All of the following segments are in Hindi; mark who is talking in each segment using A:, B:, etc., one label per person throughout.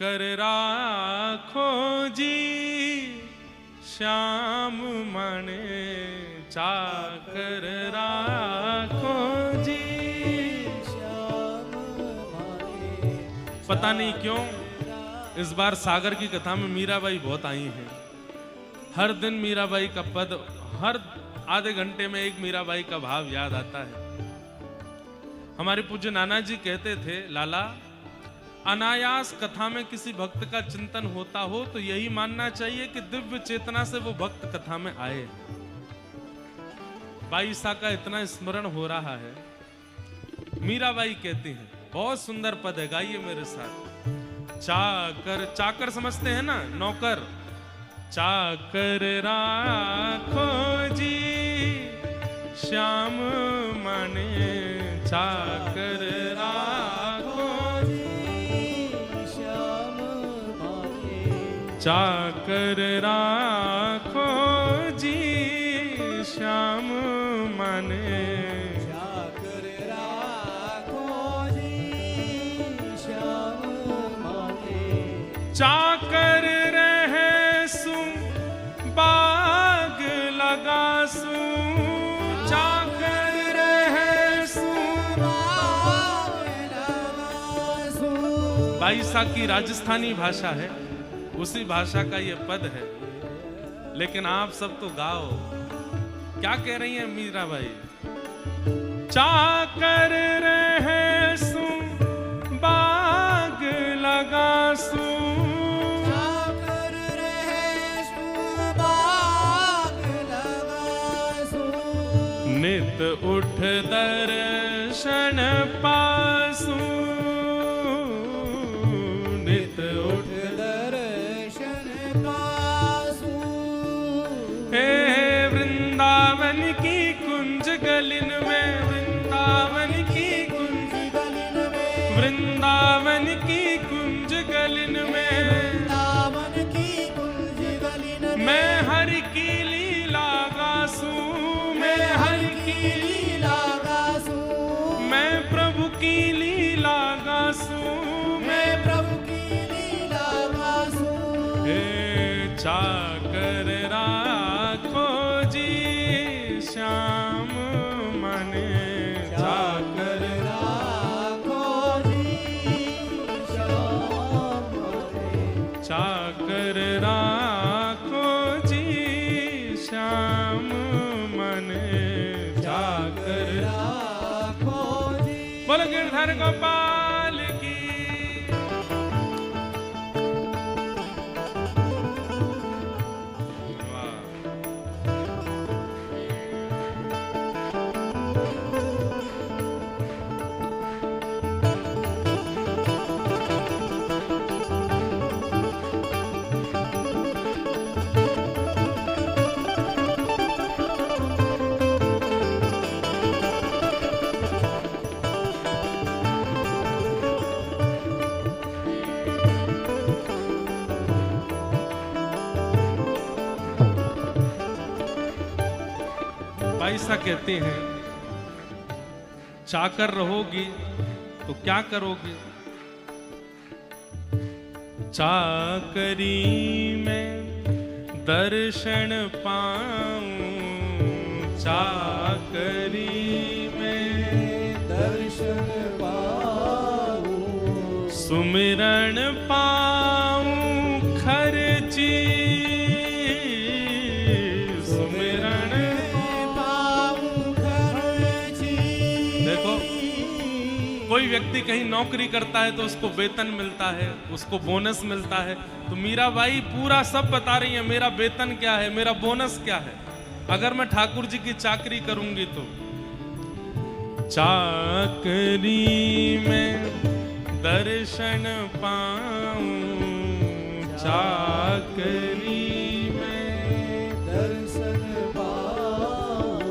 A: कर राखो जी श्याम मन चाकर राखो जी श्याम मन। पता नहीं क्यों इस बार सागर की कथा में मीराबाई बहुत आई हैं। हर दिन मीराबाई का पद, हर आधे घंटे में एक मीराबाई का भाव याद आता है। हमारे पूज्य नाना जी कहते थे, लाला अनायास कथा में किसी भक्त का चिंतन होता हो तो यही मानना चाहिए कि दिव्य चेतना से वो भक्त कथा में आए। बाईसा का इतना स्मरण हो रहा है। मीराबाई कहती हैं, बहुत सुंदर पद है, गाइए मेरे साथ। चाकर, चाकर समझते हैं ना, नौकर। चाकर राखो जी श्याम माने चाकर राखो जी श्याम माने चाकर राखो जी श्याम माने चाकर राखो जी श्याम माने। चाकर रहे सु बाग लगा सु चाकर रहे सु बाग लगा सु। बाईसा की राजस्थानी भाषा है, उसी भाषा का ये पद है। लेकिन आप सब तो गाओ, क्या कह रही हैं मीराबाई? चाकर रहे सु बाग लगा सु चाकर रहे सु बाग लगा सु। नित उठ दर्शन पासु नित उठ दर्शन पासु। हे वृंदावन की कुंज गलिन में, वृंदावन की कुंज गलिन में, वृंदावन की कुंज गलिन में, वृंदावन की कुंज गलिन में मैं हरि की लीला गासू, मैं हरि की लीला गासू, मैं प्रभु की लीला गासू, मैं प्रभु की लीला गासू। हे चाकर राखो जी श्याम माने चाकर राखो जी श्याम माने चाकर राखो जी श्याम माने चाकर राखो जी। बोलो गिरधर गोपाल की। बाईसा कहते हैं, चाकर रहोगी तो क्या करोगी? चाकरी में दर्शन पाऊं, चाकरी में दर्शन पाऊं, सुमिरन पाऊं खर्ची, सुमिरन पाऊं खर्ची। देखो, कोई व्यक्ति कहीं नौकरी करता है तो उसको वेतन मिलता है, उसको बोनस मिलता है। तो मीराबाई पूरा सब बता रही है, मेरा वेतन क्या है, मेरा बोनस क्या है अगर मैं ठाकुर जी की चाकरी करूंगी तो। चाकरी में दर्शन पाऊं, चाकरी में दर्शन पाऊं,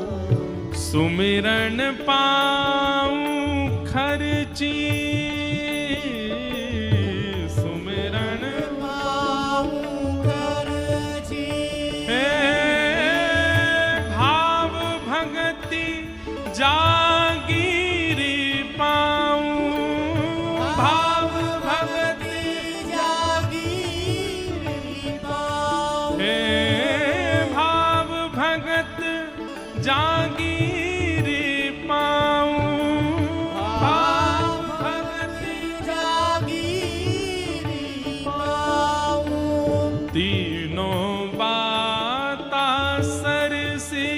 A: सुमिरन पाऊं खर्ची, सुमिरन पाऊं खर्ची। भाव भगति जागीरी पाऊं, भाव भगति जागीरी जागीर पाऊं, भाव भक्ति
B: जागीर पाऊं,
A: तीनों बाता सरसी,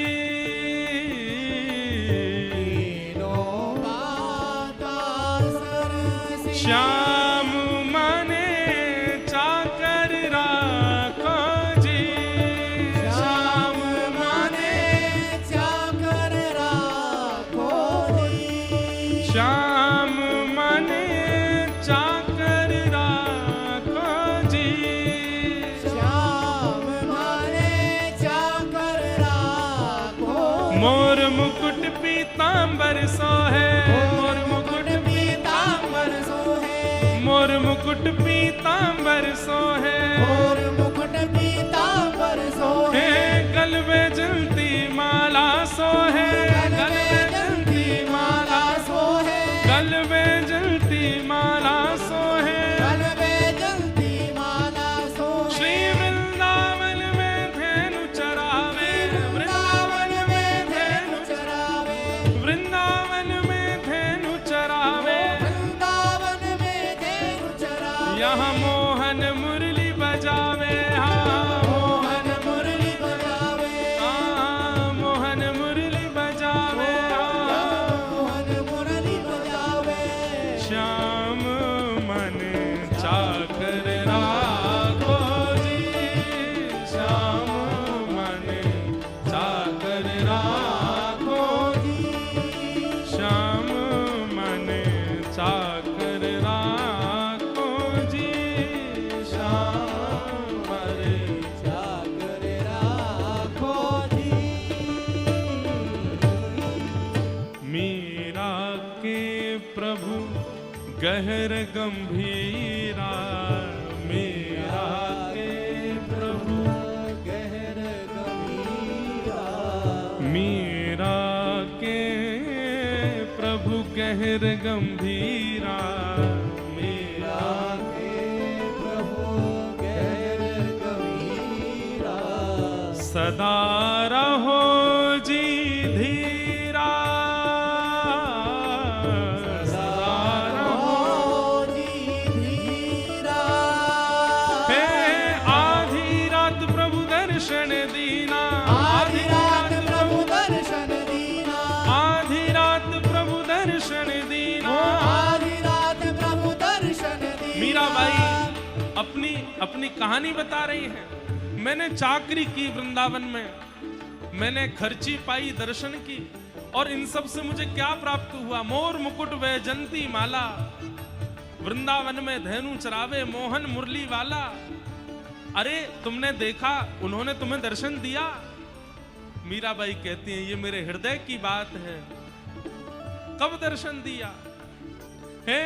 B: तीनों बाता सरसी,
A: श्याम मने चाकर राखो जी,
B: श्याम मने चाकर राखो जी,
A: श्याम मने चाकर राखो जी,
B: श्याम मने चाकर राखो,
A: मोर मुकुट पीतांबर सोहे,
B: मोर मुकुट पीतांबर सोहे,
A: मोर मुकुट पीतांबर सोहे,
B: मोर मुकुट पीतांबर सोहे,
A: गलबे जलती माला सोहे,
B: गलबे जलती माला सोहे,
A: गलबे जलती माला सोहे,
B: गलबे जलती माला सोहे,
A: श्री वृंदावन में धेनु चरावे,
B: वृंदावन में धेनु चरावे,
A: वृंदावन में धेनु चरावे,
B: वृंदावन में धेनु चरावे,
A: यहाँ मोहन मुरली बजावे, हाँ
B: मोहन मुरली बजावे,
A: मोहन मुरली बजावे,
B: मोहन मुरली बजावे,
A: श्याम मन चाकर राखो जी, श्याम मन चाकर राखो जी, श्याम मन चाकर राखो जी, श्याम मन
B: जागर राखो जी,
A: मीरा के प्रभु गहर गंभीरा, मीरा के प्रभु
B: गहर गंभीरा,
A: मीरा के प्रभु गहर गंभीरा, मीरा
B: के प्रभु गहर गंभीरा,
A: सदा रहो जी धीरा, सदा रहो
B: जी धीरा,
A: हे आधी रात प्रभु दर्शन दीना,
B: आधी रात प्रभु दर्शन दीना,
A: आधी रात प्रभु दर्शन दीना।
B: आधी रात प्रभु दर्शन दीना।
A: मीराबाई अपनी अपनी कहानी बता रही है। मैंने चाकरी की वृंदावन में, मैंने खर्ची पाई दर्शन की, और इन सब से मुझे क्या प्राप्त हुआ? मोर मुकुट वैजंती माला, वृंदावन में धेनु चरावे मोहन मुरली वाला। अरे तुमने देखा, उन्होंने तुम्हें दर्शन दिया? मीराबाई कहती हैं ये मेरे हृदय की बात है। कब दर्शन दिया? हे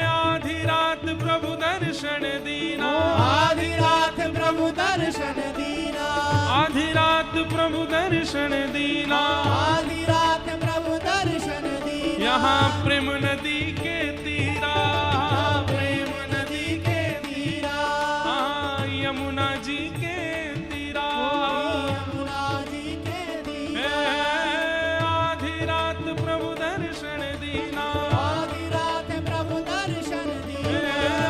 A: आधी रात प्रभु दर्शन दीना,
B: आधी रात प्रभु दर्शन दीना,
A: आधी रात प्रभु दर्शन दीना।
B: आधी रात प्रभु दर्शन दीना।
A: यहाँ प्रेम नदी के तीरा, प्रेम नदी के
B: तीरा,
A: यमुना जी के तीरा,
B: यमुना जी के तीरा।
A: आधी रात प्रभु दर्शन दीना,
B: आधी रात प्रभु दर्शन दीना,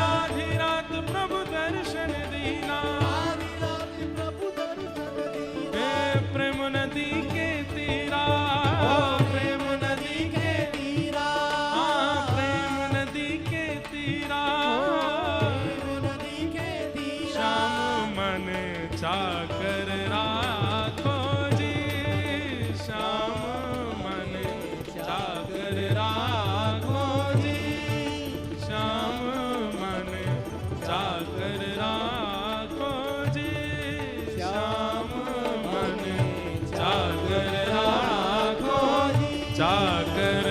A: आधी रात प्रभु दर्शन दीना।
B: आधी रात प्रभु दर्शन दीना।
A: प्रेम नदी के तीरा,
B: प्रेम नदी के तीरा,
A: प्रेम नदी के तीरा।
B: प्रेम नदी के तीरा।
A: श्याम मन चाकर राखो जी, श्याम मन चाकर राखो जी, श्याम मन चाकर राखो जी, श्याम मन चाकर राखो, चाकर